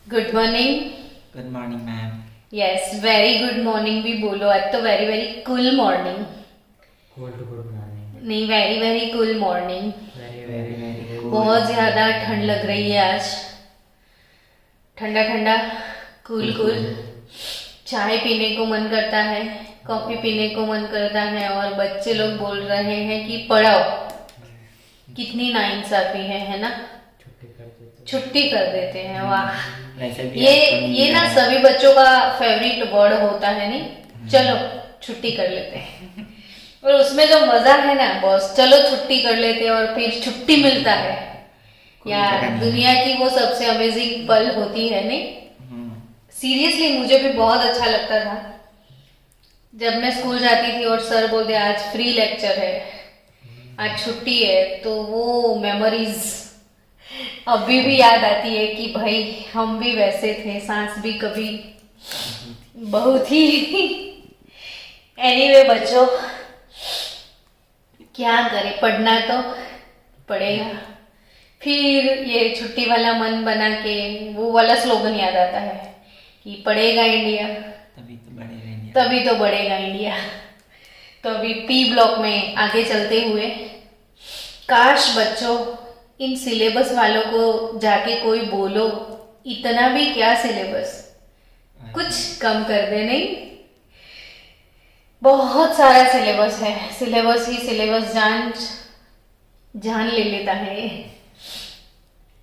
Good morning. Good morning ma'am. Yes, very good morning भी बोलो। आज तो very very cool morning. Good morning. नहीं, very very cool morning. Very very very बहुत ज्यादा ठंड लग रही है आज। ठंडा ठंडा कूल कूल चाय पीने को मन करता है, कॉफी पीने को मन करता है। और बच्चे लोग बोल रहे हैं कि पढ़ाओ। कितनी नाइंसाफी है ना। छुट्टी कर देते हैं। वाह, ये ना सभी बच्चों का फेवरेट वर्ड होता है। नहीं, चलो छुट्टी कर लेते हैं। और उसमें जो मजा है ना बॉस, चलो छुट्टी कर लेते हैं और फिर छुट्टी मिलता है यार। दुनिया की वो सबसे अमेजिंग पल होती है। नहीं, सीरियसली मुझे भी बहुत अच्छा लगता था जब मैं स्कूल जाती थी और सर बोलते आज फ्री लेक्चर है, आज छुट्टी है। तो वो मेमोरीज अभी भी याद आती है कि भाई हम भी वैसे थे, सांस भी कभी बहुत ही एनीवे बच्चों, क्या करें, पढ़ना तो पड़ेगा। फिर ये छुट्टी वाला मन बना के वो वाला स्लोगन याद आता है कि पढ़ेगा इंडिया तभी तो बढ़ेगा इंडिया। तभी तो बढ़ेगा इंडिया। तो अभी पी ब्लॉक में आगे चलते हुए, काश बच्चों इन सिलेबस वालों को जाके कोई बोलो, इतना भी क्या सिलेबस, कुछ कम कर दे। नहीं, बहुत सारा सिलेबस है। सिलेबस ही सिलेबस जान ले लेता है।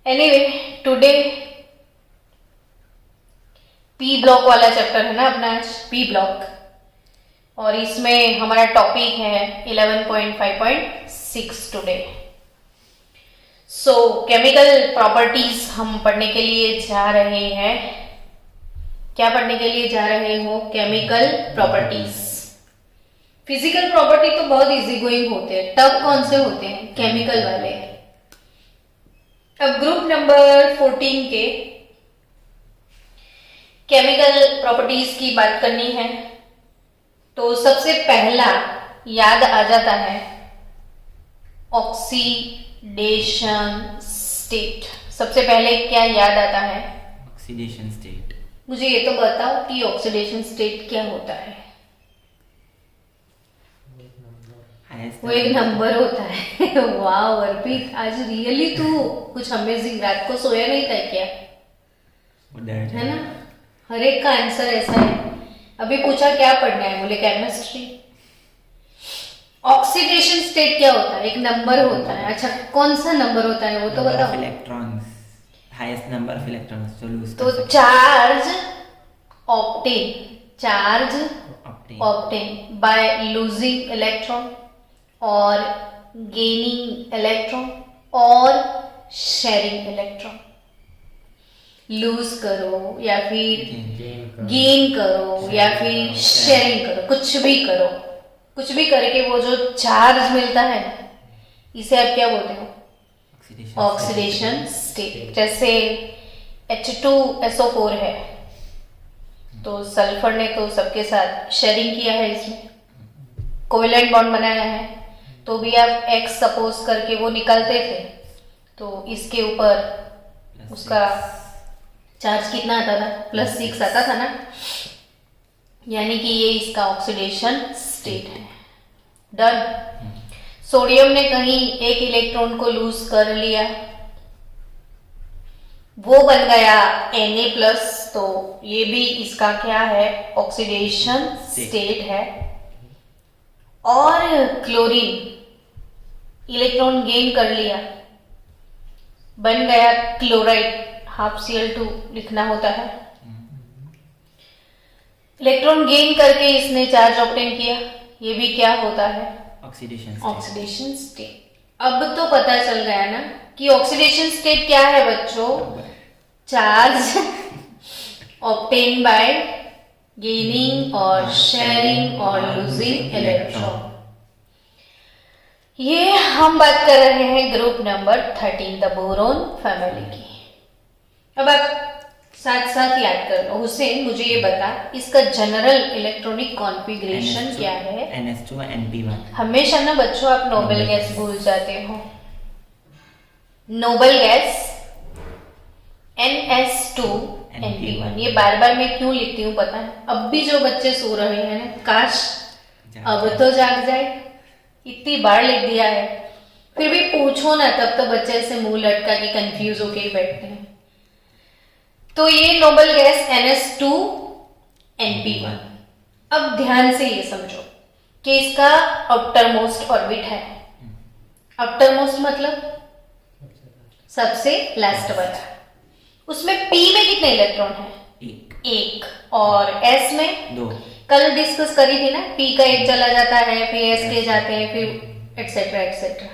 एनीवे, टुडे पी ब्लॉक वाला चैप्टर है ना अपना, पी ब्लॉक। और इसमें हमारा टॉपिक है 11.5.6 टुडे। सो केमिकल प्रॉपर्टीज हम पढ़ने के लिए जा रहे हैं। क्या पढ़ने के लिए जा रहे हो? Chemical properties. फिजिकल प्रॉपर्टी तो बहुत इजी गोइंग होते हैं, टफ कौन से होते हैं? केमिकल वाले। अब ग्रुप नंबर 14 के केमिकल प्रॉपर्टीज की बात करनी है तो सबसे पहला याद आ जाता है ऑक्सीडेशन स्टेट। सबसे पहले क्या याद आता है? Oxidation state. मुझे ये तो बताओ कि ऑक्सीडेशन स्टेट क्या होता है? वो एक नंबर होता है। वाह अर्पित, आज रियली तू कुछ अमेजिंग, रात को सोया नहीं था क्या? है ना, हर एक का आंसर ऐसा है। अभी पूछा क्या पढ़ना है, बोले केमिस्ट्री। ऑक्सीडेशन स्टेट क्या होता है? एक नंबर होता है। अच्छा, कौन सा नंबर होता है वो तो बताओ। Electrons, highest number of electrons जो लूज तो charge obtain, charge obtain by losing electron और गेनिंग इलेक्ट्रॉन और शेयरिंग इलेक्ट्रॉन। लूज करो या फिर गेन करो या फिर शेयरिंग करो, कुछ भी करो, कुछ भी करके वो जो चार्ज मिलता है इसे आप क्या बोलते हो? Oxidation state. जैसे H2SO4 है तो सल्फर ने तो सबके साथ शेयरिंग किया है, इसमें कोवेलेंट बॉन्ड बनाया है। तो भी आप X सपोज करके वो निकालते थे तो इसके ऊपर उसका चार्ज कितना आता था? +6 आता था ना। यानी कि ये इसका ऑक्सीडेशन स्टेट है। डन। सोडियम ने कहीं एक इलेक्ट्रॉन को लूज कर लिया, वो बन गया Na+, तो ये भी इसका क्या है? ऑक्सीडेशन स्टेट है। और क्लोरीन इलेक्ट्रॉन गेन कर लिया, बन गया क्लोराइड, ½ Cl2 लिखना होता है। इलेक्ट्रॉन गेन करके इसने चार्ज ऑब्टेन किया, ये भी क्या होता है? Oxidation state. अब तो पता चल गया ना कि ऑक्सीडेशन स्टेट क्या है बच्चों? चार्ज ऑब्टेन बाय गेनिंग और शेयरिंग और लूजिंग इलेक्ट्रॉन। ये हम बात कर रहे हैं group number 13 the boron family की। अब आप साथ साथ याद कर लो। हुसैन मुझे ये बता, इसका जनरल इलेक्ट्रॉनिक कॉन्फ़िगरेशन क्या है? NH2 NP1। हमेशा ना बच्चों आप नोबल गैस भूल जाते हो। Noble gas NS2 NP1। ये बार बार मैं क्यों लिखती हूँ पता है? अब भी जो बच्चे सो रहे हैं ना, काश अब तो जाग जाए, इतनी बार लिख दिया है, फिर भी पूछो ना तब तो बच्चे ऐसे मुंह लटका के कंफ्यूज होके ही बैठते हैं। तो ये नोबल गैस NH2 NP1। अब ध्यान से ये समझो कि इसका आउटर मोस्ट ऑर्बिट है। आउटर मोस्ट मतलब सबसे लास्ट वाला। उसमें P में कितने इलेक्ट्रॉन है? एक। और S में 2। कल डिस्कस करी थी ना, P का एक चला जाता है, फिर S के जाते हैं, फिर एक्सेट्रा एक्सेट्रा।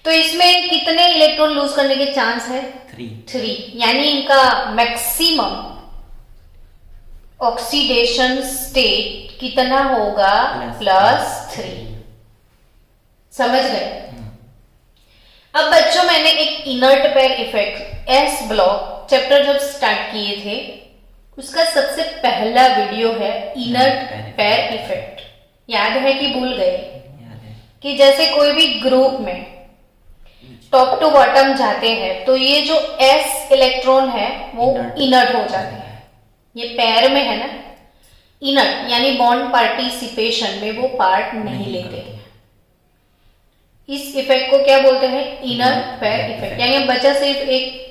तो इसमें कितने इलेक्ट्रॉन लूज करने के चांस है? 3। यानी इनका मैक्सिमम ऑक्सीडेशन स्टेट कितना होगा? +3। समझ गए? अब बच्चों मैंने एक inert pair effect S block chapter जब स्टार्ट किए थे, उसका सबसे पहला वीडियो है इनर्ट पेयर इफेक्ट। याद है कि भूल गए? कि जैसे कोई भी ग्रुप में टॉप टू बॉटम जाते हैं तो ये जो S इलेक्ट्रॉन है वो इनर्ट हो जाते हैं। ये पेयर में है ना, इनर्ट यानी बॉन्ड पार्टिसिपेशन में वो पार्ट नहीं लेते हैं। इस इफेक्ट को क्या बोलते हैं? Inert pair effect. यानी बचा सिर्फ एक,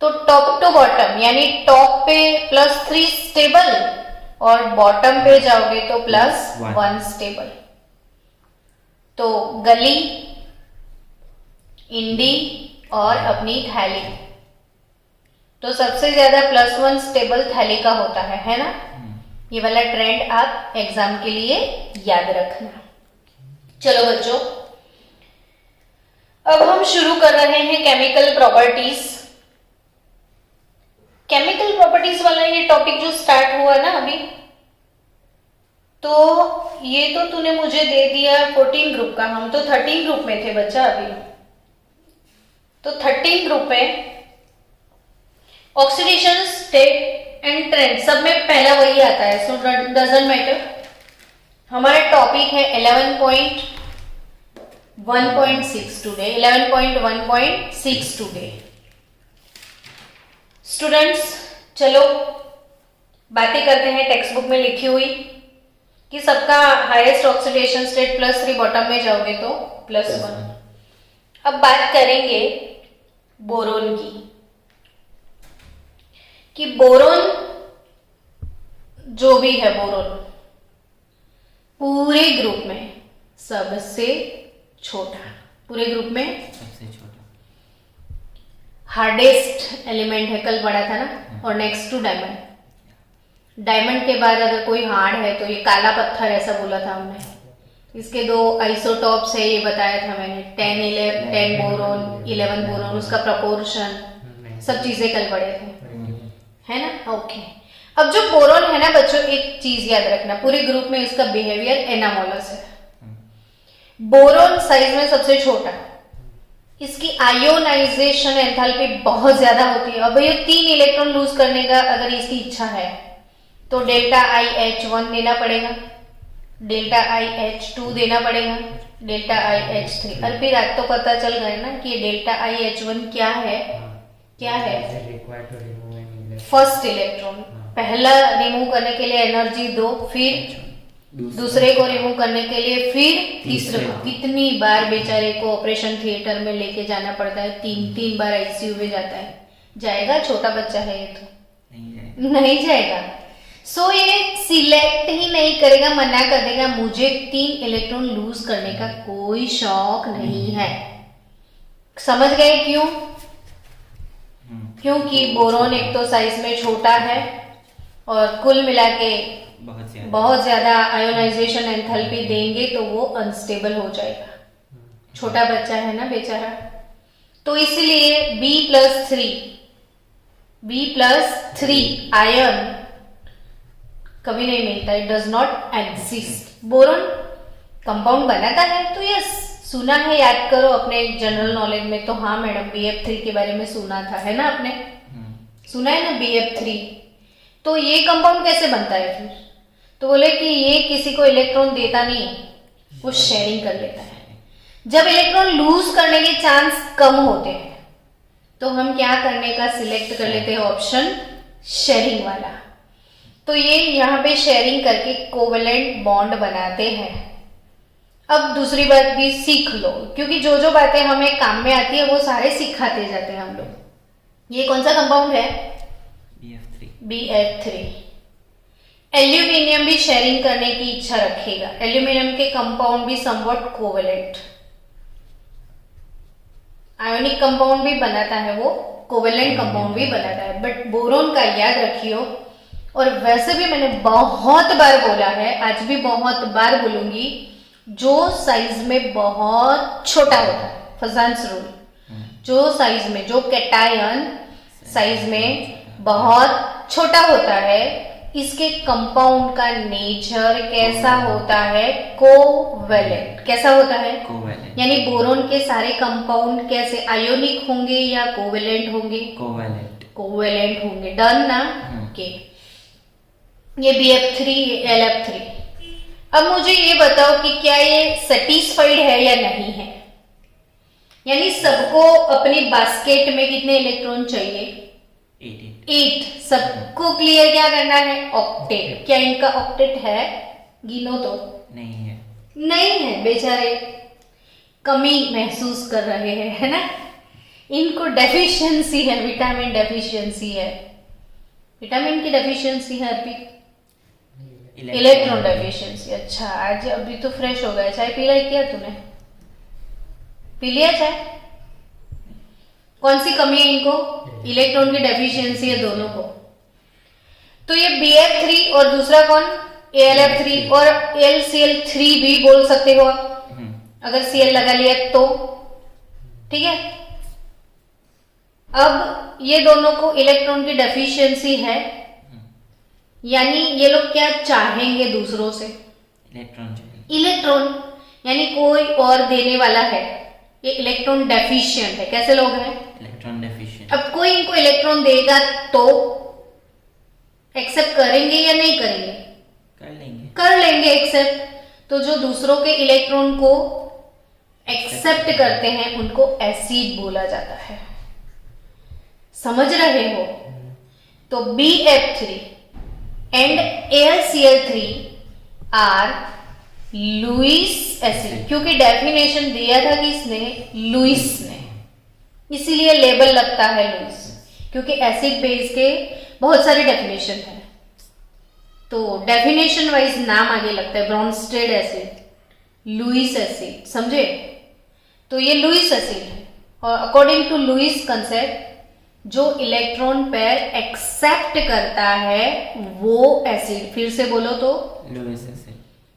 तो टॉप टू बॉटम यानी टॉप पे +3 स्टेबल और बॉटम पे जाओगे तो +1 स्टेबल। तो गली, इंडी और अपनी थैली, तो सबसे ज्यादा +1 स्टेबल थैली का होता है ना? ये वाला ट्रेंड आप एग्जाम के लिए याद रखना। चलो बच्चों, अब हम शुरू कर रहे हैं केमिकल प्रॉपर्टीज। केमिकल प्रॉपर्टीज वाला ये टॉपिक जो स्टार्ट हुआ ना अभी, तो ये तो तूने मुझे दे दिया 14 ग्रुप का, हम तो 13 ग्रुप में थे बच्चा अभी। तो 13 ग्रुप में ऑक्सीडेशन स्टेट एंड ट्रेंड सब में पहला वही आता है, सो डजंट मैटर। हमारा टॉपिक है 11.1.6 टुडे, 11.1.6 टुडे। स्टूडेंट्स चलो बातें करते हैं टेक्स्ट बुक में लिखी हुई कि सबका हाईएस्ट ऑक्सीडेशन स्टेट +3, बॉटम में जाओगे तो +1। अब बात करेंगे बोरोन की, कि बोरोन जो भी है, बोरोन पूरे ग्रुप में सबसे छोटा, पूरे ग्रुप में सबसे छोटा हार्डेस्ट एलिमेंट है, कल पढ़ा था ना। और नेक्स्ट टू डायमंड। डायमंड के बाद अगर कोई हार्ड है तो ये काला पत्थर, ऐसा बोला था हमने। इसके 2 आइसोटॉप्स है, ये बताया था मैंने, 10 बोरोन, 11 बोरोन, उसका प्रपोर्शन, सब चीजें कल पढ़े थे, है ना? ओके। अब जो बोरोन है ना बच्चों, एक चीज याद रखना, पूरे ग्रुप में इसका बिहेवियर एनामोलस है। बोरोन साइज में सबसे छोटा, इसकी आयोनाइजेशन एंथैल्पी बहुत ज्यादा होती है। अब ये 3 इलेक्ट्रॉन लूज करने का अगर इसकी इच्छा है तो ΔiH1 देना पड़ेगा, ΔiH2 देना पड़ेगा, ΔiH3। और फिर आज तो पता चल गया ना कि ΔiH1 क्या है? क्या है? First electron. पहला रिमूव करने के लिए एनर्जी दो, फिर दूसरे को रिमूव करने के लिए फिर तीसरे को। कितनी बार बेचारे को ऑपरेशन थिएटर में लेके जाना पड़ता है, 3 बार आईसीयू में जाता है। जाएगा? छोटा बच्चा है ये तो नहीं जाएगा। सो ये सिलेक्ट ही नहीं करेगा, मना कर देगा, मुझे 3 इलेक्ट्रॉन लूज करने का कोई शौक नहीं है। समझ गए क्यों? क्योंकि बोरोन एक तो साइज में छोटा है और कुल मिला के बहुत ज्यादा आयोनाइजेशन एंथैल्पी देंगे तो वो अनस्टेबल हो जाएगा। छोटा बच्चा है ना बेचारा, तो इसलिए B+3 आयन कभी नहीं मिलता, it does not exist. Boron compound बनाता है तो यस, सुना है, याद करो अपने जनरल नॉलेज में तो। हाँ मैडम, BF3 के बारे में सुना था, है ना? आपने सुना है ना BF3। तो ये कंपाउंड कैसे बनता है फिर? तो बोले कि ये किसी को इलेक्ट्रॉन देता नहीं, वो शेयरिंग कर लेता है। जब इलेक्ट्रॉन लूज करने के चांस कम होते हैं तो हम क्या करने का सिलेक्ट कर लेते हैं? ऑप्शन शेयरिंग वाला। तो ये यहाँ पे शेयरिंग करके कोवेलेंट बॉन्ड बनाते हैं। अब दूसरी बात भी सीख लो, क्योंकि जो जो बातें हमें काम में आती है वो सारे सिखाते जाते हैं हम लोग। ये कौन सा कंपाउंड है? BF3। एल्यूमिनियम भी शेयरिंग करने की इच्छा रखेगा। एल्यूमिनियम के कंपाउंड भी समवॉट कोवेलेंट, आयोनिक कंपाउंड भी बनाता है वो, कोवेलेंट कंपाउंड भी बनाता है। बट बोरोन का याद रखियो। और वैसे भी मैंने बहुत बार बोला है, आज भी बहुत बार बोलूंगी, जो साइज में बहुत छोटा होता है, फजांस रूल, जो साइज में, जो कैटायन साइज में बहुत छोटा होता है, इसके कंपाउंड का नेचर कैसा होता है? कोवेलेंट। कैसा होता है? कोवेलेंट। यानी बोरोन के सारे कंपाउंड कैसे, आयोनिक होंगे या कोवेलेंट होंगे? कोवेलेंट। कोवेलेंट होंगे। डन ना? ओके। ये BF3, ये LF3। अब मुझे ये बताओ कि क्या ये सेटिस्फाइड है या नहीं है? यानी सबको अपनी बास्केट में कितने इलेक्ट्रॉन चाहिए? 8। सबको क्लियर क्या करना है? ऑक्टेट। क्या इनका ऑक्टेट है? गिनो तो। नहीं है बेचारे, कमी महसूस कर रहे हैं, है ना? इनको डेफिशिएंसी है, विटामिन डेफिशिएंसी है। विटामिन की डेफिशिएंसी है अर्पित? Electron deficiency. अच्छा, आज अभी तो फ्रेश हो गया। चाय पी लिया क्या तूने? पी लिया चाय? कौन सी कमी है इनको? इलेक्ट्रॉन की डेफिशिएंसी है दोनों को। तो ये BF3 और दूसरा कौन? ALF3 और LCl3 भी बोल सकते हो अगर Cl लगा लिया तो। ठीक है। अब ये दोनों को इलेक्ट्रॉन की डेफिशिएंसी है, यानी ये लोग क्या चाहेंगे दूसरों से? इलेक्ट्रॉन। यानी कोई और देने वाला है, ये इलेक्ट्रॉन डेफिशिएंट है। कैसे लोग हैं? Electron deficient. अब कोई इनको इलेक्ट्रॉन देगा तो एक्सेप्ट करेंगे या नहीं करेंगे? कर लेंगे एक्सेप्ट। तो जो दूसरों के इलेक्ट्रॉन को एक्सेप्ट करते हैं उनको एसिड बोला जाता है। समझ रहे हो? तो BF3 and AlCl3 are Lewis acid, क्योंकि डेफिनेशन दिया था किसने? लुईस ने, इसीलिए लेबल लगता है लुईस, क्योंकि एसिड बेस के बहुत सारे डेफिनेशन है, तो डेफिनेशन वाइज नाम आगे लगता है। ब्रॉन्स्टेड एसिड, लुईस एसिड, समझे? तो ये लुईस एसिड है। और अकॉर्डिंग टू लुईस कंसेप्ट, जो इलेक्ट्रॉन पेयर एक्सेप्ट करता है वो एसिड। फिर से बोलो तो, लुईस एसिड।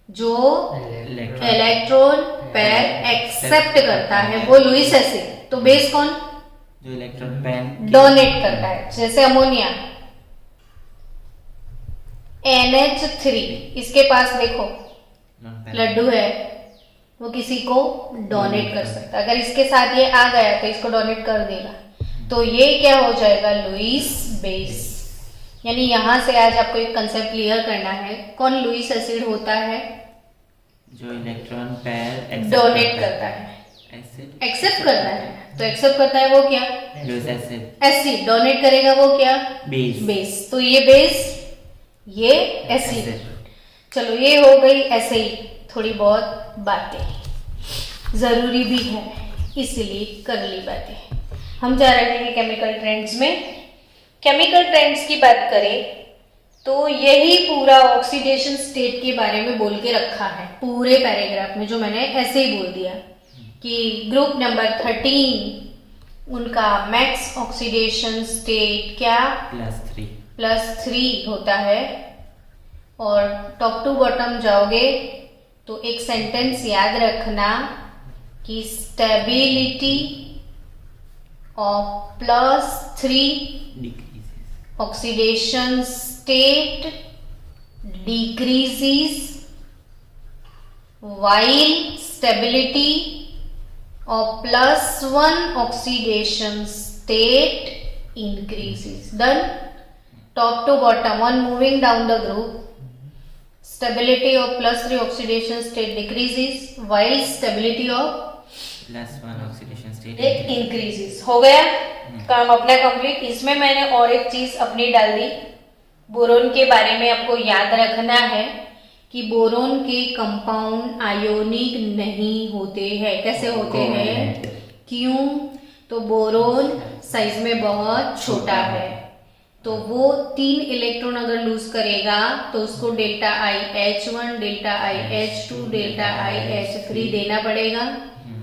जो इलेक्ट्रॉन पेयर एक्सेप्ट करता है वो लुईस एसिड। तो बेस कौन? जो इलेक्ट्रॉन पेयर डोनेट करता है। जैसे अमोनिया NH3, इसके पास देखो लड्डू है, वो किसी को डोनेट कर सकता है। अगर इसके साथ ये आ गया तो इसको डोनेट कर देगा, तो ये क्या हो जाएगा? Lewis base. यानी यहां से आज आपको एक कंसेप्ट क्लियर करना है, कौन लुईस एसिड होता है? जो इलेक्ट्रॉन पेयर डोनेट करता है, एक्सेप्ट करता है। तो एक्सेप्ट करता है वो क्या? Lewis acid. एसिड। डोनेट करेगा वो क्या? बेस। तो ये बेस, ये एसिड। चलो, ये हो गई ऐसे ही थोड़ी बहुत बातें, जरूरी भी है इसलिए कर ली बातें। हम जा रहे हैं केमिकल ट्रेंड्स में। केमिकल ट्रेंड्स की बात करें तो यही पूरा ऑक्सीडेशन स्टेट के बारे में बोल के रखा है पूरे पैराग्राफ में, जो मैंने ऐसे ही बोल दिया कि ग्रुप नंबर 13 उनका मैक्स ऑक्सीडेशन स्टेट क्या? +3 होता है। और टॉप टू बॉटम जाओगे तो एक सेंटेंस याद रखना कि stability of +3 oxidation state decreases while stability of +1 oxidation state increases. Done. Top to bottom, on moving down the group, stability of +3 oxidation state decreases while stability of +1 oxidation state एक increases हो गया, काम अपना complete. इसमें मैंने और एक चीज अपनी डाल दी, बोरोन के बारे में आपको याद रखना है कि बोरोन के कंपाउंड आयोनिक नहीं होते हैं। कैसे होते हैं? क्यों? तो बोरोन साइज में बहुत छोटा है, तो वो 3 इलेक्ट्रॉन अगर लूज करेगा तो उसको डेल्टा आई H1, डेल्टा आई H2, डेल्टा आई H3 देना पड़ेगा,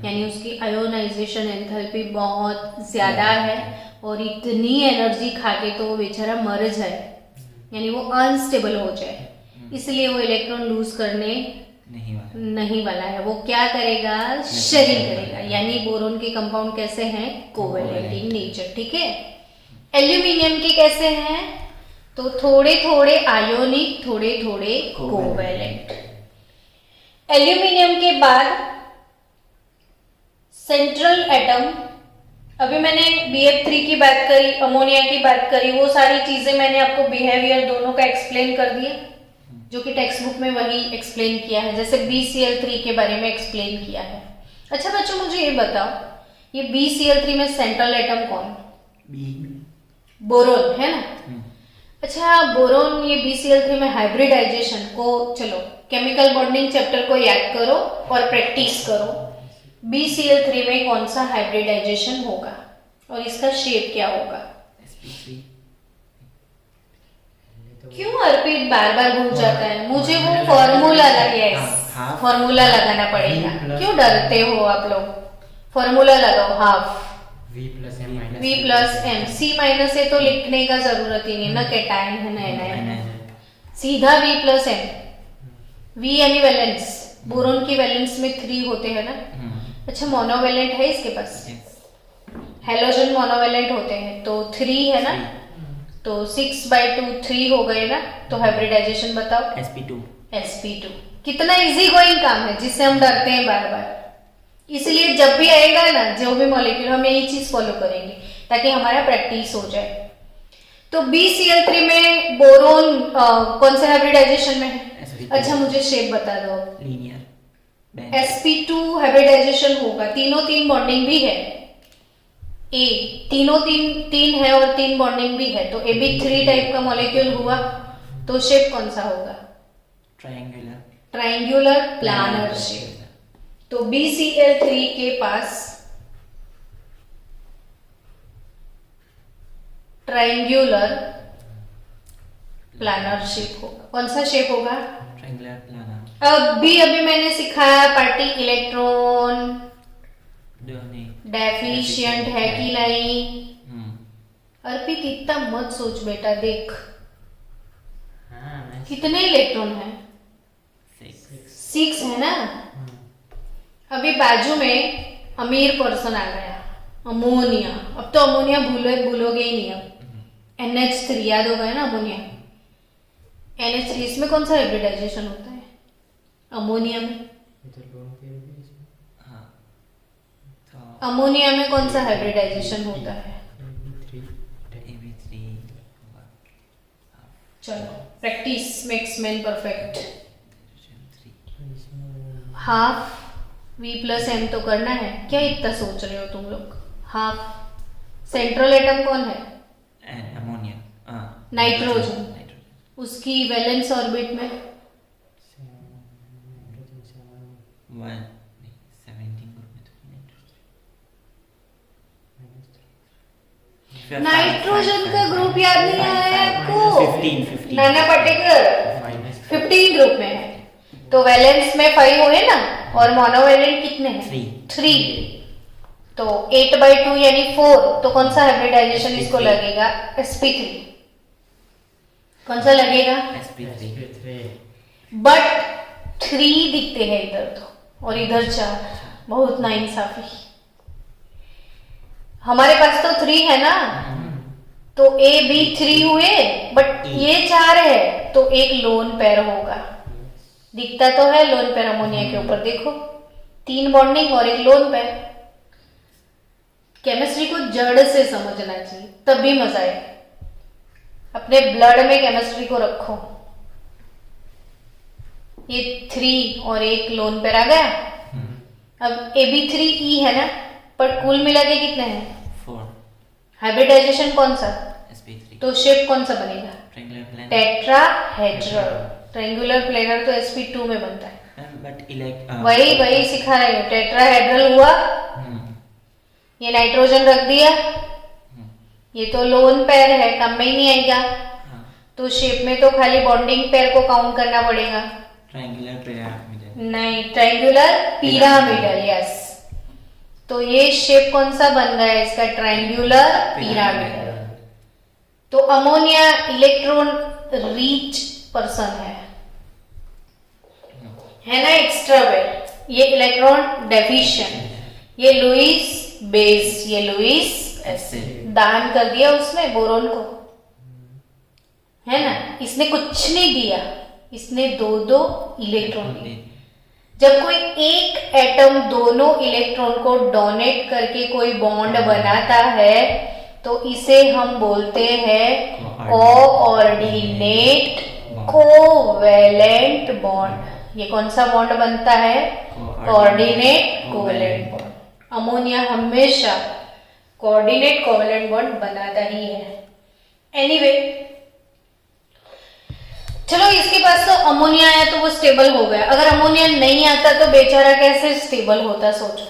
यानी उसकी आयोनाइजेशन एंथैल्पी बहुत ज्यादा है और इतनी एनर्जी खाके तो वो बेचारा मर जाए, यानी वो अनस्टेबल हो जाए, इसलिए वो इलेक्ट्रॉन लूज करने नहीं वाला है। वो क्या करेगा? शेयरिंग करेगा, यानी बोरोन के कंपाउंड कैसे हैं? Covalent in nature. ठीक है। एल्यूमिनियम के कैसे हैं? तो थोड़े थोड़े आयोनिक, थोड़े थोड़े कोवेलेंट। एल्यूमिनियम के बाद सेंट्रल एटम, अभी मैंने BF3 की बात करी, अमोनिया की बात करी, वो सारी चीजें मैंने आपको बिहेवियर दोनों का एक्सप्लेन कर दिया, जो कि टेक्स्ट बुक में वही एक्सप्लेन किया है, जैसे BCl3 के बारे में एक्सप्लेन किया है। अच्छा बच्चों, मुझे ये बताओ, ये BCl3 में सेंट्रल एटम कौन? बोरोन है ना। अच्छा, बोरोन ये BCl3 में हाइब्रिडाइजेशन को, चलो केमिकल बॉन्डिंग चैप्टर को याद करो और प्रैक्टिस करो। BCl3 में कौन सा हाइब्रिडाइजेशन होगा और इसका शेप क्या होगा? क्यों अर्पित बार बार भूल जाता है? मुझे वो फॉर्मूला लगे, फॉर्मूला लगाना पड़ेगा। क्यों डरते हो आप लोग? फॉर्मूला लगाओ, half V plus M। C minus है तो लिखने का जरूरत ही नहीं ना, कैटायन है ना एनायन, सीधा V प्लस M। V यानी वैलेंस, बोरोन की वैलेंस में 3 होते हैं ना। अच्छा, मोनोवेलेंट है इसके पास? हेलोजन मोनोवेलेंट होते हैं, तो 3 है ना, तो 6/2 3 हो गए ना, तो हाइब्रिडाइजेशन बताओ। sp2। कितना इजी गोइंग काम है, जिससे हम डरते हैं बार बार। इसलिए जब भी आएगा ना जो भी मॉलिक्यूल, हम यही चीज फॉलो करेंगे ताकि हमारा प्रैक्टिस हो जाए। तो BCl3 में बोरोन कौन से हाइब्रिडाइजेशन में है? अच्छा, मुझे शेप बता दो। sp2 हाइब्रिडाइजेशन होगा, तीनों 3 बॉन्डिंग भी है, A तीनों 3 है और 3 बॉन्डिंग भी है, तो Ab3 टाइप का मॉलिक्यूल हुआ, तो शेप कौन सा होगा? Triangular planar shape. तो BCl3 के पास ट्रायंगुलर प्लानर शेप होगा। कौन सा शेप होगा? Triangular planar. अभी मैंने सिखाया पार्टी इलेक्ट्रॉन डेफिशिएंट है कि नहीं। अर्पित इतना मत सोच बेटा, देख कितने इलेक्ट्रॉन है? 6 है ना। अभी बाजू में अमीर पर्सन आ गया, अमोनिया। अब तो अमोनिया भूलोगे ही नहीं। अब NH3 याद होगा ना, अमोनिया NH3, इसमें कौन सा हाइब्रिडाइजेशन होता है? अमोनिया में। अमोनिया में कौन सा हाइब्रिडाइजेशन होता है? चलो, practice makes man perfect. Half V plus M तो करना है, क्या इतना सोच रहे हो तुम लोग? हाफ। सेंट्रल एटम कौन है? Ammonia, nitrogen. उसकी वैलेंस ऑर्बिट में 17 नाइट्रोजन का ग्रुप याद नहीं आया आपको? 15 नाना पाटेकर 15 ग्रुप में है, तो वैलेंस में 5 हुए ना, और मोनोवेलेंट कितने हैं? 3। तो 8/2 यानी 4, तो कौन सा हाइब्रिडाइजेशन इसको लगेगा? sp3। कौन सा लगेगा? sp3। बट 3 दिखते हैं इधर तो, और इधर 4, बहुत नाइंसाफी। हमारे पास तो 3 है ना, तो A B 3 हुए, बट ये 4 है, तो एक लोन पेयर होगा। दिखता तो है लोन पेयर अमोनिया के ऊपर, देखो 3 बॉन्डिंग और एक लोन पेयर। केमिस्ट्री को जड़ से समझना चाहिए, तभी मजा आए। अपने ब्लड में केमिस्ट्री को रखो। ये 3 और एक लोन पेयर आ गया। अब AB3E है ना, पर कुल मिला के कितने हैं? 4 हाइब्रिडाइजेशन कौन सा? sp3 तो शेप कौन सा बनेगा? Triangular plane tetrahedral. Triangular planar तो sp2 में बनता है। बट वही सिखा रही हूँ। टेट्राहेड्रल हुआ, ये नाइट्रोजन रख दिया, ये तो लोन पेयर है, कम में ही नहीं आएगा। तो शेप में तो खाली बॉन्डिंग पेयर को काउंट करना पड़ेगा। ट्रायंगुलर पिरामिड नहीं, ट्रायंगुलर पिरामिडल, यस। तो ये शेप कौन सा बन गया इसका? Triangular pyramidal. तो अमोनिया इलेक्ट्रॉन रिच पर्सन है ना, एक्स्ट्रावेट। ये इलेक्ट्रॉन डेफिशिएंट। ये लुईस बेस, ये लुईस एसिड। दान कर दिया उसने बोरोन को, है ना। इसने कुछ नहीं दिया, इसने 2 इलेक्ट्रॉन दिए। जब कोई एक एटम दोनों इलेक्ट्रॉन को डोनेट करके कोई बॉन्ड बनाता है तो इसे हम बोलते हैं कोऑर्डिनेट कोवैलेंट बॉन्ड। ये कौन सा बॉन्ड बनता है? Coordinate covalent bond. अमोनिया हमेशा कोऑर्डिनेट कोवैलेंट बॉन्ड बनाता ही है। एनीवे, चलो इसके पास तो अमोनिया आया तो वो स्टेबल हो गया। अगर अमोनिया नहीं आता तो बेचारा कैसे स्टेबल होता? सोचो,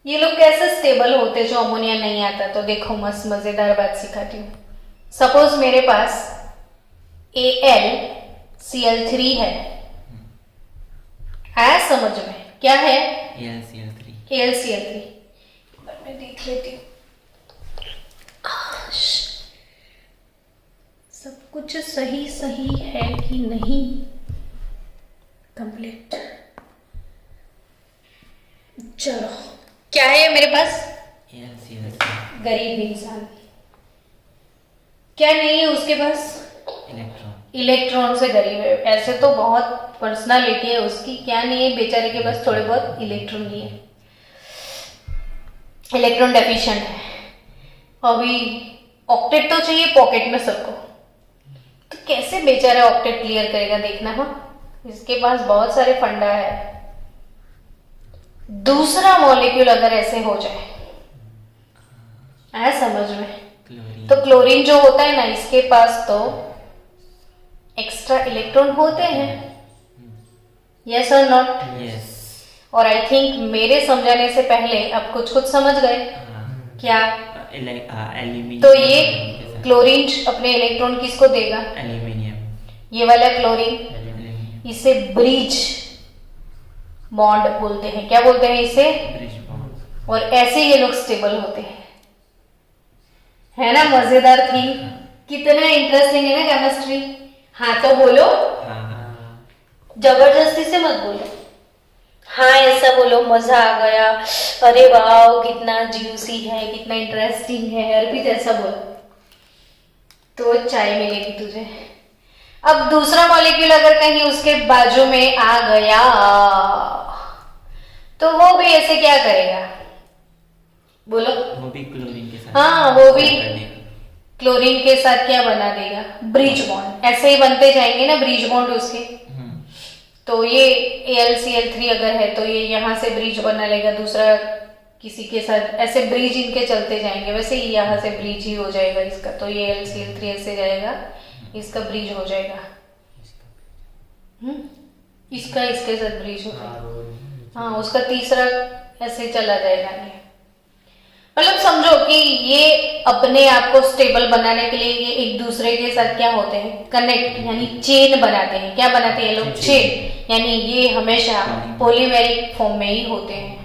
ये लोग कैसे स्टेबल होते जो अमोनिया नहीं आता? तो देखो, मस्त मजेदार बात सिखाती हूँ। सपोज मेरे पास AlCl3 है। आया समझ में? क्या है? AlCl3। मैं देख लेती हूँ सब कुछ सही है कि नहीं। कंप्लीट। चलो, क्या है मेरे पास? गरीब इंसान। क्या नहीं है उसके पास? इलेक्ट्रॉन से गरीब है। ऐसे तो बहुत पर्सनालिटी है उसकी, क्या नहीं है बेचारे के पास? थोड़े बहुत इलेक्ट्रॉन ही है, इलेक्ट्रॉन डेफिशिएंट है। अभी ऑक्टेट तो चाहिए पॉकेट में सबको, तो कैसे बेचारा ऑक्टेट क्लियर करेगा? देखना। हाँ, इसके पास बहुत सारे फंडा है। दूसरा मॉलिक्यूल अगर ऐसे हो जाए, आया समझ में? तो क्लोरीन जो होता है ना, इसके पास तो एक्स्ट्रा इलेक्ट्रॉन होते हैं, यस और नॉट? यस। और आई थिंक मेरे समझाने से पहले आप कुछ समझ गए। क्या? एल्यूमिनियम। तो ये क्लोरीन अपने इलेक्ट्रॉन किसको देगा? एल्यूमिनियम। ये वाला क्लोरीन, इसे ब्रिज बॉन्ड बोलते हैं। क्या बोलते हैं इसे? Bridge bond. और ऐसे ये लोग स्टेबल होते हैं, है ना। मजेदार थी, कितना इंटरेस्टिंग है ना केमिस्ट्री। हाँ तो बोलो, जबरदस्ती से मत बोलो। हाँ ऐसा बोलो, मजा आ गया, अरे वाह कितना ज्यूसी है, कितना इंटरेस्टिंग है, अर्पित ऐसा बोलो तो चाय मिलेगी तुझे। अब दूसरा मॉलिक्यूल अगर कहीं उसके बाजू में आ गया तो वो भी ऐसे क्या करेगा? बोलो। वो भी क्लोरीन के साथ। हाँ, वो भी क्लोरीन के साथ क्या बना देगा? Bridge bond. ऐसे ही बनते जाएंगे ना ब्रिज बॉन्ड उसके। तो ये AlCl3 अगर है तो ये यहाँ से ब्रिज बना लेगा दूसरा किसी के साथ, ऐसे ब्रिज इनके चलते जाएंगे। वैसे ही यहाँ से ब्रिज ही हो जाएगा इसका, तो ये AlCl3 ऐसे जाएगा, इसका ब्रिज हो जाएगा। इसका इसके साथ ब्रिज हो जाएगा। हाँ, उसका तीसरा ऐसे चला जाएगा। ये मतलब समझो कि ये अपने आप को स्टेबल बनाने के लिए ये एक दूसरे के साथ क्या होते हैं? कनेक्ट, यानी चेन बनाते हैं। क्या बनाते हैं ये लोग? चेन। यानी ये हमेशा पॉलीमेरिक फॉर्म में ही होते हैं।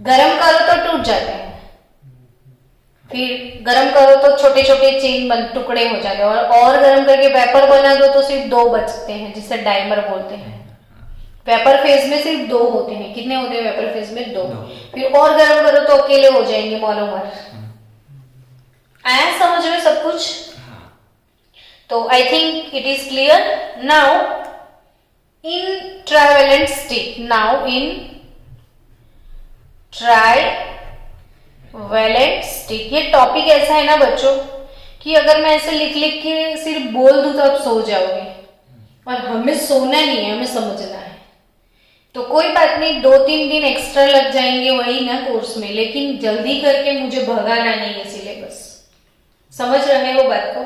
गरम करो तो टूट जाते हैं, फिर गरम करो तो छोटे छोटे चेन टुकड़े हो जाते हैं, और गरम करके वेपर बना दो तो सिर्फ 2 बचते हैं, जिसे डाइमर बोलते हैं। वेपर फेज में सिर्फ 2 होते हैं। कितने होते हैं वेपर फेज में? 2। फिर और गर्म करो तो अकेले हो जाएंगे मोनोमर। आया समझ में सब कुछ? तो I think it is clear now. In trivalent stick, now in trivalent stick. ये टॉपिक ऐसा है ना बच्चों कि अगर मैं ऐसे लिख लिख के सिर्फ बोल दूं तो आप सो जाओगे, और हमें सोना नहीं है, हमें समझना है। तो कोई बात नहीं, 2-3 दिन एक्स्ट्रा लग जाएंगे वही ना कोर्स में, लेकिन जल्दी करके मुझे भगाना नहीं है सिलेबस। समझ रहे हो बात को?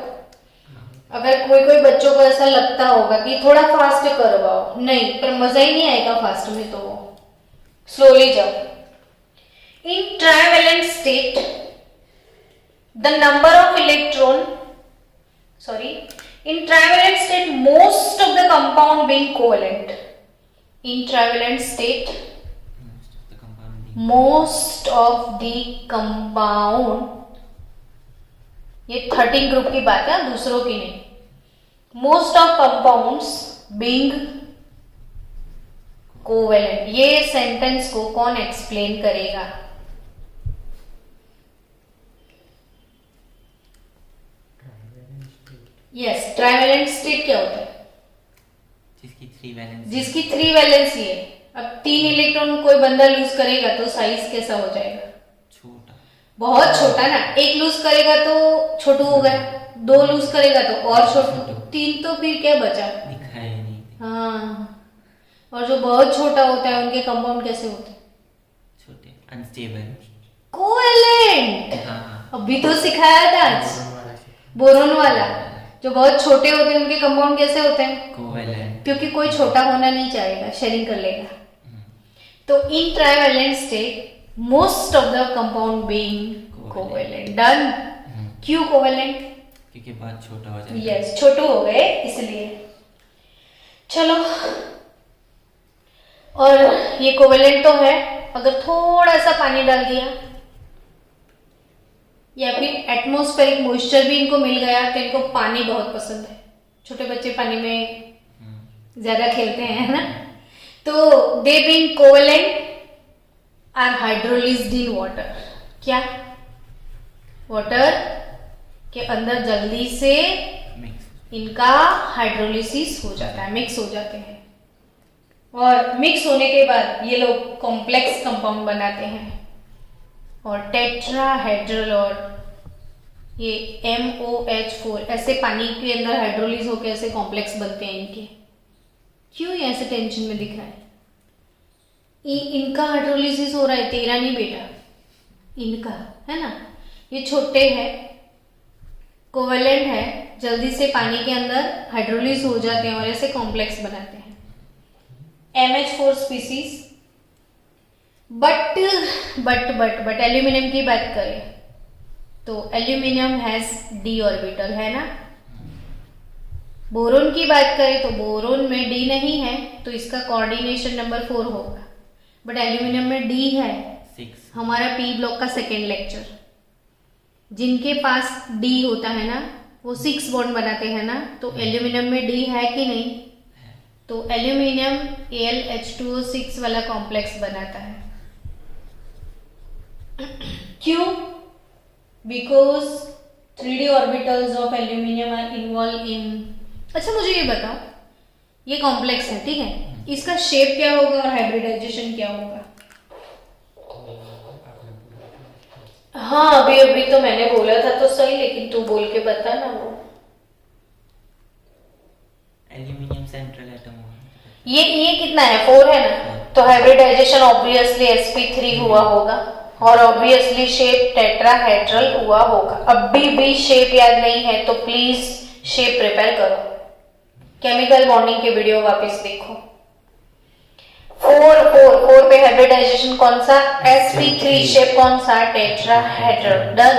अगर कोई बच्चों को ऐसा लगता होगा कि थोड़ा फास्ट करवाओ, नहीं, पर मजा ही नहीं आएगा फास्ट में, तो स्लोली जाओ। In trivalent state the number of in trivalent state most of the compound being covalent. In trivalent state most of the compound, ये 13 ग्रुप की बात है, दूसरों की नहीं। Most of compounds being covalent, ये सेंटेंस को कौन एक्सप्लेन करेगा? यस, ट्राइवेलेंट स्टेट क्या होता है? जिसकी 3 वैलेंसी है। अब 3 इलेक्ट्रॉन कोई बंदा लूज करेगा तो साइज कैसा हो जाएगा? छोटा, बहुत छोटा ना। 1 लूज करेगा तो छोटू हो गया, 2 लूज करेगा तो और छोटू, 3 तो फिर क्या बचा? दिखाई नहीं। हाँ, और जो बहुत छोटा होता है उनके कंपाउंड कैसे होते हैं? छोटे, अनस्टेबल, कोवेलेंट। हाँ, अभी तो सिखाया था आज, बोरोन वाला। जो बहुत छोटे होते हैं उनके कंपाउंड कैसे होते हैं? कोवेलेंट, क्योंकि कोई छोटा होना नहीं चाहेगा, शेयरिंग कर लेगा। तो in trivalent state most of the compound being covalent. Done. क्यों कोवेलेंट? क्योंकि बहुत छोटा हो जाता है। यस, छोटे हो गए इसलिए। चलो, और ये कोवेलेंट तो है, अगर थोड़ा सा पानी डाल दिया या फिर एटमॉस्फेरिक मॉइस्चर भी इनको मिल गया तो इनको पानी बहुत पसंद है। छोटे बच्चे पानी में ज्यादा खेलते हैं, है ना? तो they being covalent are hydrolysed in water. क्या? वाटर के अंदर जल्दी से इनका हाइड्रोलिसिस हो जाता है, मिक्स हो जाते हैं, और मिक्स होने के बाद ये लोग कॉम्प्लेक्स कंपाउंड बनाते हैं, और टेट्राहेड्रल और ये MOH4 ऐसे पानी के अंदर हाइड्रोलिस होकर ऐसे कॉम्प्लेक्स बनते हैं इनके। क्यों ये ऐसे टेंशन में दिख रहा है? इनका हाइड्रोलिसिस हो रहा है, तेरा नहीं बेटा, इनका, है ना? ये छोटे हैं, कोवेलेंट है, जल्दी से पानी के अंदर हाइड्रोलिस हो जाते हैं और ऐसे कॉम्प्लेक्स बनाते हैं। MH4 species. बट एल्यूमिनियम की बात करें तो एल्यूमिनियम हैज d ऑर्बिटल, है ना? बोरोन की बात करें तो बोरोन में d नहीं है, तो इसका कोऑर्डिनेशन नंबर 4 होगा, बट एल्यूमिनियम में d है 6। हमारा p ब्लॉक का सेकेंड लेक्चर। जिनके पास d होता है ना, वो 6 बॉन्ड बनाते हैं ना, तो एल्यूमिनियम में d है कि नहीं? तो एल्यूमिनियम AlH2O6 वाला कॉम्प्लेक्स बनाता है। क्यों? Because 3d orbitals of aluminium are involved in. अच्छा, मुझे ये बताओ, ये कॉम्प्लेक्स है, ठीक है, इसका शेप क्या होगा और हाइब्रिडाइजेशन क्या होगा? हाँ, अभी तो मैंने बोला था तो सही, लेकिन तू बोल के बता ना। वो एल्यूमिनियम सेंट्रल एटम, ये कितना है? 4 है ना? तो हाइब्रिडाइजेशन ऑब्वियसली sp3 हुआ होगा, और ऑब्वियसली शेप टेट्राहेड्रल हुआ होगा। अब भी शेप याद नहीं है तो प्लीज शेप प्रिपेयर करो, केमिकल बॉन्डिंग के वीडियो वापस देखो। 4 पे हाइब्रिडाइजेशन कौन सा? sp3। शेप कौन सा? टेट्राहेड्रल। डन।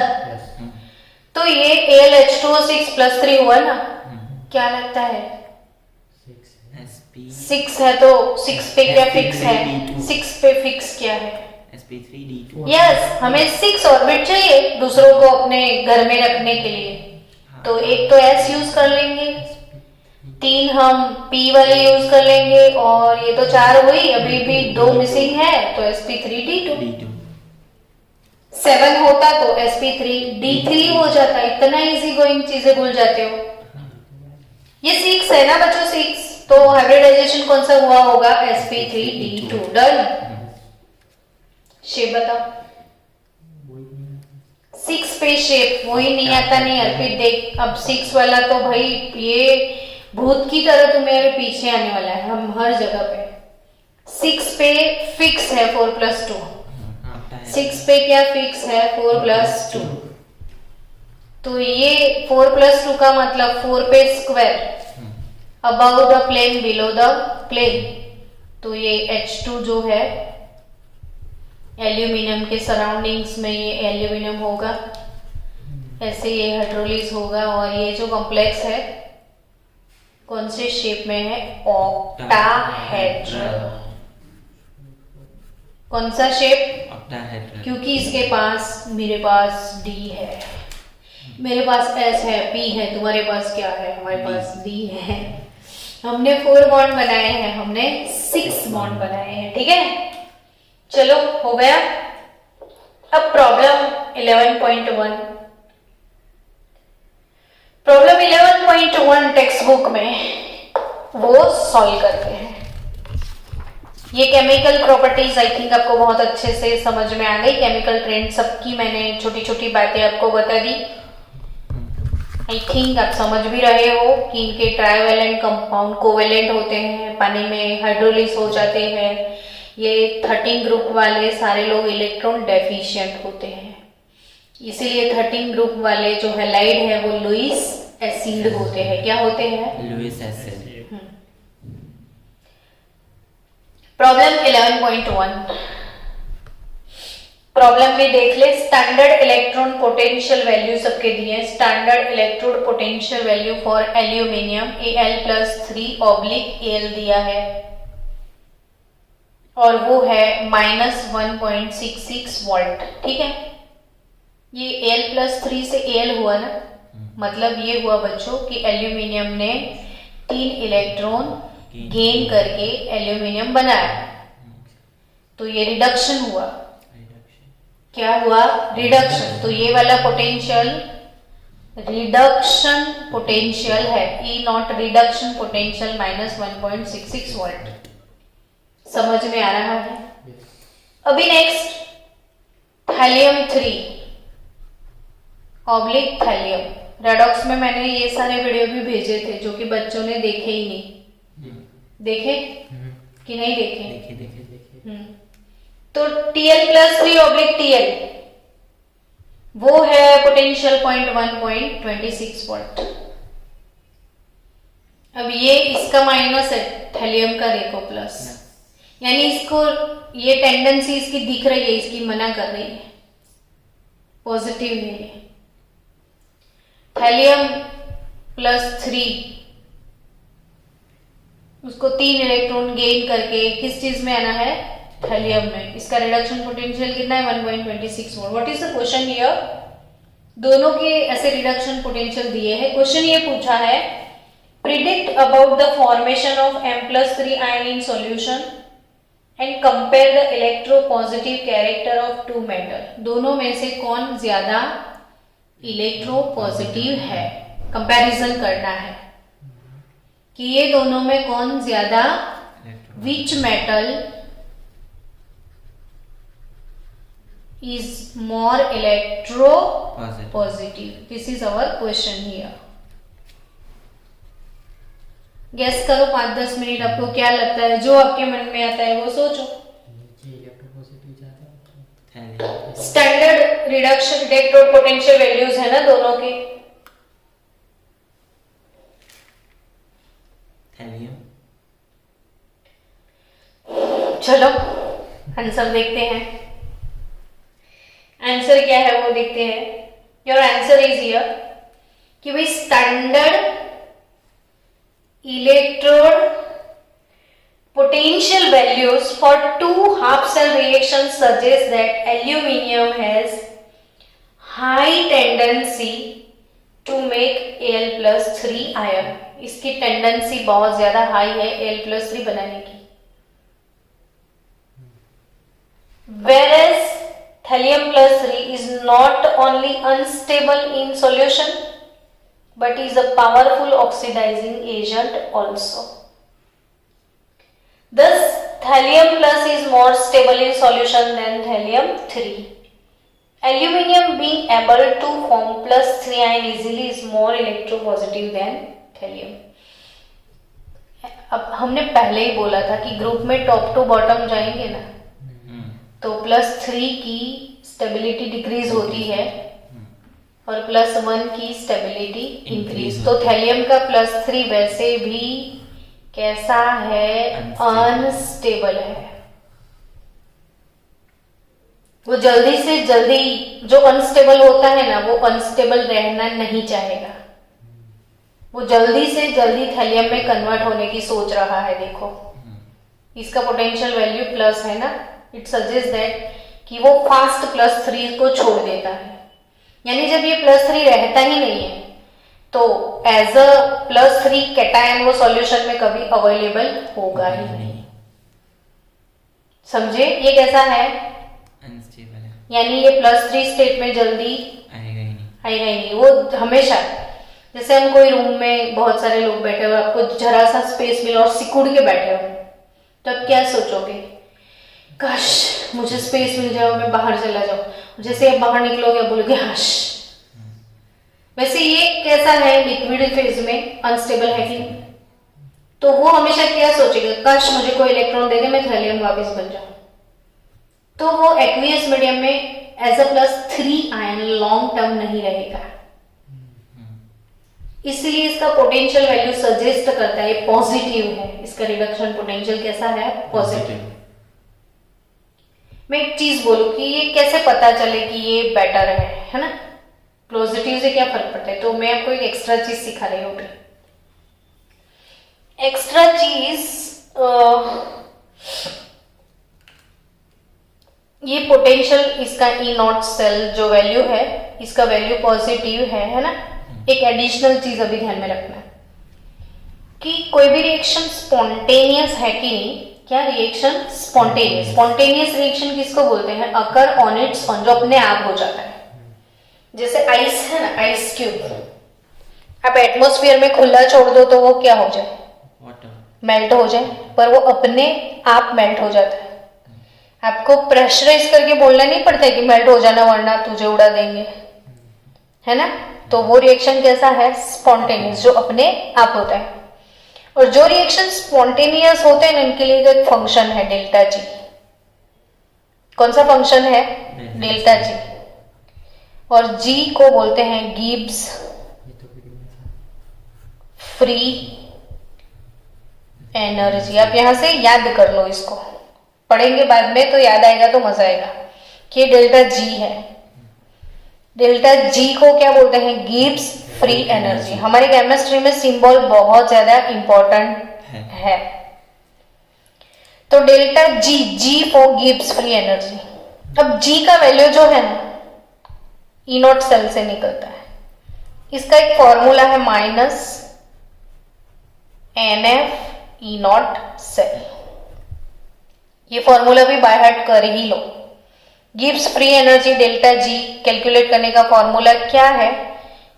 तो ये AlH2O6 + 3 हुआ ना? क्या लगता है? 6 है, तो 6 पे क्या फिक्स है? 6 पे फिक्स क्या है? sp3d2। यस, हमें 6 ऑर्बिट चाहिए दूसरों को अपने घर में रखने के लिए, तो एक तो s यूज कर लेंगे, 3 हम p वाले यूज कर लेंगे, और ये तो 4 हुई, अभी भी 2 मिसिंग है, तो sp3d2। 7 होता तो sp3d3 हो जाता। इतना इजी गोइंग चीजें भूल जाते हो। ये 6 है ना बच्चों, 6, तो हाइब्रिडाइजेशन कौन सा हुआ होगा? sp3d2। डन। शेप बताओ। 6 पे शेप वही नहीं आता, नहीं अर्पित देख। अब 6 वाला तो भाई ये भूत की तरह तुम्हें पीछे आने वाला है, हम हर जगह पे। 6 पे फिक्स है 4+2, आपका है 6 पे क्या फिक्स है 4+2, तो ये 4+2 का मतलब 4 पे square above the plane below the plane, तो ये H2 जो है एल्यूमिनियम के सराउंडिंग्स में ये एल्यूमिनियम होगा, ऐसे ये हाइड्रोलिस होगा। और ये जो कॉम्प्लेक्स है कौन से शेप में है, ऑक्टाहेड्रल। कौन सा शेप, ऑक्टाहेड्रल, क्योंकि इसके पास, मेरे पास D है, मेरे पास S है, P है, तुम्हारे पास क्या है, हमारे पास D है। हमने 4 बॉन्ड बनाए हैं, हमने 6 बॉन्ड बनाए हैं, ठीक है। चलो हो गया। अब प्रॉब्लम 11.1, प्रॉब्लम 11.1 टेक्स्ट बुक में वो सॉल्व करते हैं। ये केमिकल प्रॉपर्टीज आई थिंक आपको बहुत अच्छे से समझ में आ गई। केमिकल ट्रेंड सबकी मैंने छोटी छोटी बातें आपको बता दी। आई थिंक आप समझ भी रहे हो कि इनके ट्राइवेलेंट कंपाउंड कोवेलेंट होते हैं, पानी में हाइड्रोलिस हो जाते हैं। ये 13 ग्रुप वाले सारे लोग इलेक्ट्रॉन डेफिशिएंट होते हैं, इसीलिए 13 ग्रुप वाले जो हैलाइड है वो लुईस एसिड होते हैं। क्या होते हैं, लुईस एसिड। प्रॉब्लम 11.1, प्रॉब्लम में देख ले, स्टैंडर्ड इलेक्ट्रॉन पोटेंशियल वैल्यू सबके दिए। Standard electrode potential value for aluminium Al+3 oblique Al दिया है और वो है -1.66 वोल्ट, ठीक है। ये Al+3 से Al हुआ ना, मतलब ये हुआ बच्चों कि एल्यूमिनियम ने 3 इलेक्ट्रॉन गेन करके एल्यूमिनियम बनाया, तो ये रिडक्शन हुआ। क्या हुआ, रिडक्शन। तो ये वाला पोटेंशियल रिडक्शन पोटेंशियल है, E0 रिडक्शन पोटेंशियल -1.66 वोल्ट। समझ में आ रहा है। अभी next thallium 3 oblique thallium. Redox में मैंने ये सारे वीडियो भी भेजे थे जो कि बच्चों ने देखे ही नहीं। देखे कि नहीं देखे, देखे। तो Tl+3 ऑब्लिक Tl वो है पोटेंशियल 1.26 वोल्ट। अब ये इसका माइनस है, थैलियम का देखो प्लस, यानी इसको ये टेंडेंसी इसकी दिख रही है, इसकी मना कर रही है, पॉजिटिव है ये। थैलियम +3 उसको 3 इलेक्ट्रॉन गेन करके किस चीज में आना है, थैलियम में। इसका रिडक्शन पोटेंशियल कितना है, 1.26 volt. What is the question here, दोनों के ऐसे रिडक्शन पोटेंशियल दिए हैं। क्वेश्चन ये पूछा है, predict about the formation of M+3 ion in solution and compare the electropositive character of 2 metal. दोनों में से कौन ज्यादा इलेक्ट्रोपॉजिटिव है, कंपैरिजन करना है कि ये दोनों में कौन ज्यादा, which metal is more electro positive. This is our question here. Guess करो 5-10 मिनट, आपको क्या लगता है, जो आपके मन में आता है वो सोचो। Standard reduction electrode potential values है ना दोनों के, थैलियम। चलो आंसर देखते हैं। आंसर क्या है वो देखते हैं। योर आंसर इज हियर कि भाई standard electrode potential values for 2 half cell reaction suggest that aluminium has high tendency to make Al+3 ion. इसकी टेंडेंसी बहुत ज्यादा हाई है Al+3 बनाने की। whereas Thallium+3 is not only unstable in solution but is a powerful oxidizing agent also. Thus, Thallium+ is more stable in solution than Thallium3. Aluminium being able to form +3 ion easily is more electropositive than Thallium. अब हमने पहले ही बोला था कि group में top to bottom जाएंगे ना, तो +3 की स्टेबिलिटी डिक्रीज होती है और +1 की स्टेबिलिटी इंक्रीज। तो थैलियम का +3 वैसे भी कैसा है? अनस्टेबल है। वो जल्दी से जल्दी, जो अनस्टेबल होता है ना, वो अनस्टेबल रहना नहीं चाहेगा, वो जल्दी से जल्दी थैलियम में कन्वर्ट होने की सोच रहा है। देखो इसका पोटेंशियल वैल्यू प्लस है ना, इट सजेस्ट दैट कि वो फास्ट +3 को छोड़ देता है। यानी जब ये +3 रहता ही नहीं है तो एज अ +3 कैटायन वो सॉल्यूशन में कभी अवेलेबल होगा ही नहीं। समझे? ये कैसा है? अनस्टेबल है। यानी ये +3 स्टेट में जल्दी आएगा ही नहीं। आएगा ही नहीं। वो हमेशा, जैसे हम कोई रूम में बहुत सारे लोग बैठे हुए, आपको जरा सा स्पेस मिला और सिकुड़ के बैठे हो, तो आप क्या सोचोगे? काश मुझे स्पेस मिल जाए, मैं बाहर चला जाऊं। जैसे आप बाहर निकलोगे आप बोलोगे हाश। वैसे ये कैसा है? लिक्विड फेज में अनस्टेबल है कि नहीं? तो वो हमेशा क्या सोचेगा? काश मुझे कोई इलेक्ट्रॉन दे दे, मैं थैलियम वापस बन जाऊं। तो वो एक्वियस मीडियम में as a +3 ion long term नहीं रहेगा। इसलिए इसका पोटेंशियल वैल्यू सजेस्ट करता है पॉजिटिव है। इसका रिडक्शन पोटेंशियल कैसा है? पॉजिटिव। मैं एक चीज बोलूं कि ये कैसे पता चले कि ये बेटर है ना? पॉजिटिव से क्या फर्क पड़ता है? तो मैं आपको एक एक्स्ट्रा चीज सिखा रही हूँ। एक्स्ट्रा चीज, ये पोटेंशियल इसका E0 सेल जो वैल्यू है, इसका वैल्यू पॉजिटिव है ना? एक एडिशनल चीज अभी ध्यान में रखना कि कोई भी रिएक्शन स्पॉन्टेनियस है कि नहीं। क्या रिएक्शन? स्पॉन्टेनियस। स्पॉन्टेनियस रिएक्शन किसको बोलते हैं? अकर ऑन इट्स ऑन, जो अपने आप हो जाता है। जैसे आइस है ना, आइस क्यूब आप एटमॉस्फेयर में खुला छोड़ दो तो वो क्या हो जाए? मेल्ट हो जाए, पर वो अपने आप मेल्ट हो जाता है। आपको प्रेशराइज करके बोलना नहीं पड़ता है कि मेल्ट हो जाना वरना तुझे उड़ा देंगे, है ना? तो वो रिएक्शन कैसा है? स्पॉन्टेनियस, जो अपने आप होता है। और जो रिएक्शन स्पॉन्टेनियस होते हैं इनके लिए एक फंक्शन है ΔG। कौन सा फंक्शन है? ΔG। और G को बोलते हैं गिब्स फ्री एनर्जी। आप यहां से याद कर लो, इसको पढ़ेंगे बाद में तो याद आएगा, तो मजा आएगा कि ΔG है। ΔG को क्या बोलते हैं? Gibbs free energy. हमारी केमिस्ट्री में सिंबल बहुत ज्यादा इंपॉर्टेंट है। तो ΔG, G for Gibbs free energy. अब G का वैल्यू जो है ना, E0 सेल से निकलता है। इसका एक फॉर्मूला है -NF E0 सेल। ये फॉर्मूला भी बाय हार्ट कर ही लो। Gibbs free energy ΔG calculate करने का फॉर्मूला क्या है?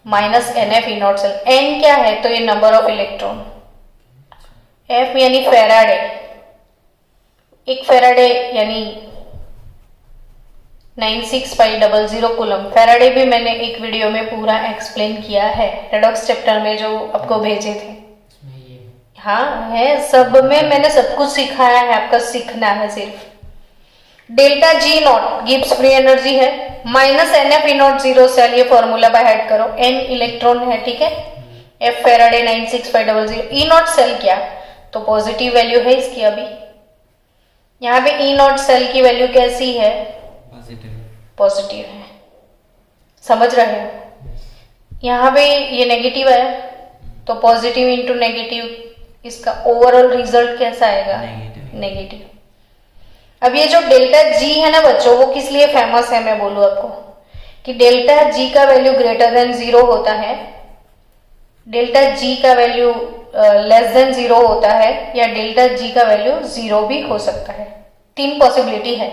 -NF E0 cell. N क्या है? तो ये नंबर ऑफ इलेक्ट्रॉन। F यानी फेराडे। एक फेराडे यानी 96,500 कूलम। फेराडे भी मैंने एक वीडियो में पूरा एक्सप्लेन किया है, रेडॉक्स चैप्टर में जो आपको भेजे थे। हाँ है, सब में मैंने सब कुछ सिखाया है, आपका सीखना है सिर्फ। ΔG0 गिब्स फ्री एनर्जी है, -NF E0 सेल। ये फॉर्मूला बाय हार्ट करो। N इलेक्ट्रॉन है, ठीक है। F Faraday 96,500। E0 सेल क्या? तो पॉजिटिव वैल्यू है इसकी। अभी यहाँ पे E0 सेल की वैल्यू कैसी है? पॉजिटिव है। समझ रहे हो? यहाँ पे ये नेगेटिव है तो पॉजिटिव इंटू नेगेटिव, इसका ओवरऑल रिजल्ट कैसा आएगा? नेगेटिव। अब ये जो ΔG है ना बच्चों, वो किस लिए फेमस है? मैं बोलूं आपको कि ΔG का वैल्यू ग्रेटर देन 0 होता है, ΔG का वैल्यू लेस देन 0 होता है, या ΔG का वैल्यू 0 भी हो सकता है। 3 पॉसिबिलिटी है।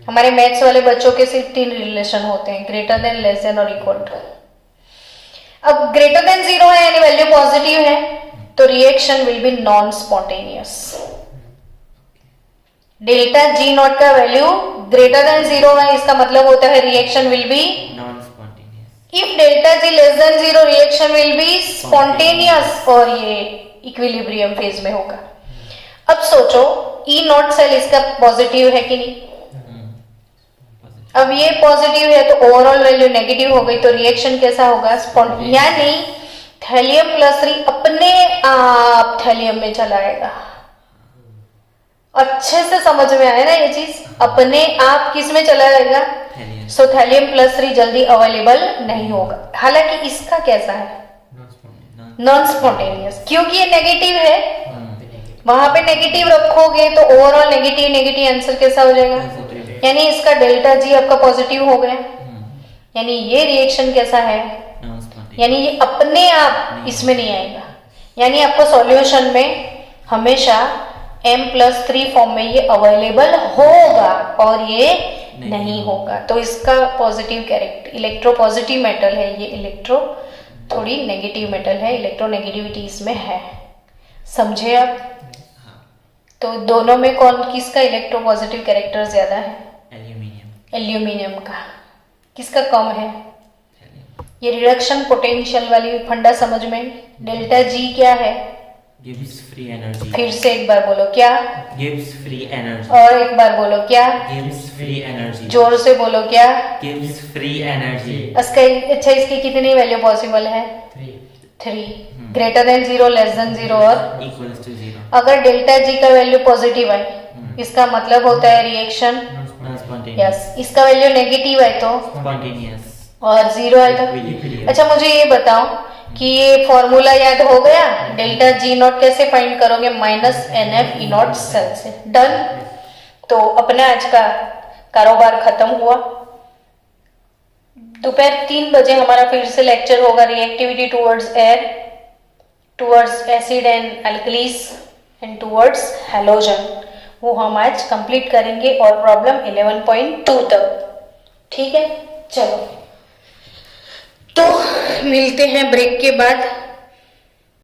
हमारे मैथ्स वाले बच्चों के सिर्फ 3 रिलेशन होते हैं, ग्रेटर देन, लेस देन और इक्वल टू। अब ग्रेटर देन 0 है यानी वैल्यू पॉजिटिव है, तो reaction will be non spontaneous. ΔG0 का वैल्यू ग्रेटर देन 0 है, इसका मतलब होता है reaction will be non spontaneous. If ΔG less than 0 reaction will be spontaneous. और ये इक्विलिब्रियम फेज में होगा। अब सोचो ई नॉट सेल इसका पॉजिटिव है कि नहीं, अब ये पॉजिटिव है तो ओवरऑल वैल्यू नेगेटिव हो गई, तो रिएक्शन कैसा होगा, यानी थैलियम प्लस 3 अपने आप थैलियम में चला आएगा। अच्छे से समझ में आया ना ये चीज, अपने आप किस में चला जाएगा, सो थैलियम प्लस 3 जल्दी अवेलेबल नहीं होगा। हालांकि इसका कैसा है, नॉन स्पॉन्टेनियस, क्योंकि ये नेगेटिव है, वहां पे नेगेटिव रखोगे तो ओवरऑल नेगेटिव नेगेटिव आंसर कैसा हो जाएगा, यानी इसका डेल्टा जी आपका पॉजिटिव हो गया। यानी ये रिएक्शन कैसा है, यानी ये अपने आप इसमें नहीं आएगा, यानी आपको सॉल्यूशन में हमेशा M+3 फॉर्म में ये अवेलेबल होगा और ये नहीं होगा। तो इसका positive character, electro positive metal है ये, इलेक्ट्रो थोड़ी नेगेटिव मेटल है, इलेक्ट्रोनेगेटिविटी इसमें है, समझे आप। तो दोनों में कौन किसका इलेक्ट्रो पॉजिटिव कैरेक्टर ज्यादा है, एल्यूमिनियम का। किसका कम है, ये रिडक्शन पोटेंशियल वाली फंडा समझ में। डेल्टा जी क्या है, gives free energy, फिर से एक बार बोलो क्या, gives free energy, और एक बार बोलो क्या, gives free energy, जोर से बोलो क्या, gives free energy, इसका अच्छा इसकी कितनी वैल्यू पॉसिबल है, 3, ग्रेटर देन 0, लेस देन 0 और equals to 0। अगर डेल्टा जी का वैल्यू पॉजिटिव है इसका मतलब होता है रिएक्शन non-spontaneous, यस, इसका वैल्यू नेगेटिव है तो spontaneous, और 0 है तो। equilibrium। अच्छा मुझे ये बताओ कि ये फॉर्मूला याद हो गया, डेल्टा जी नॉट कैसे फाइंड करोगे, -NF E नॉट सेल से। डन। तो अपना आज का कारोबार खत्म हुआ। दोपहर 3 बजे हमारा फिर से लेक्चर होगा, reactivity towards air, towards acid and alkalis and towards halogen, वो हम आज कंप्लीट करेंगे और प्रॉब्लम 11.2 तक। ठीक है, चलो तो मिलते हैं ब्रेक के बाद।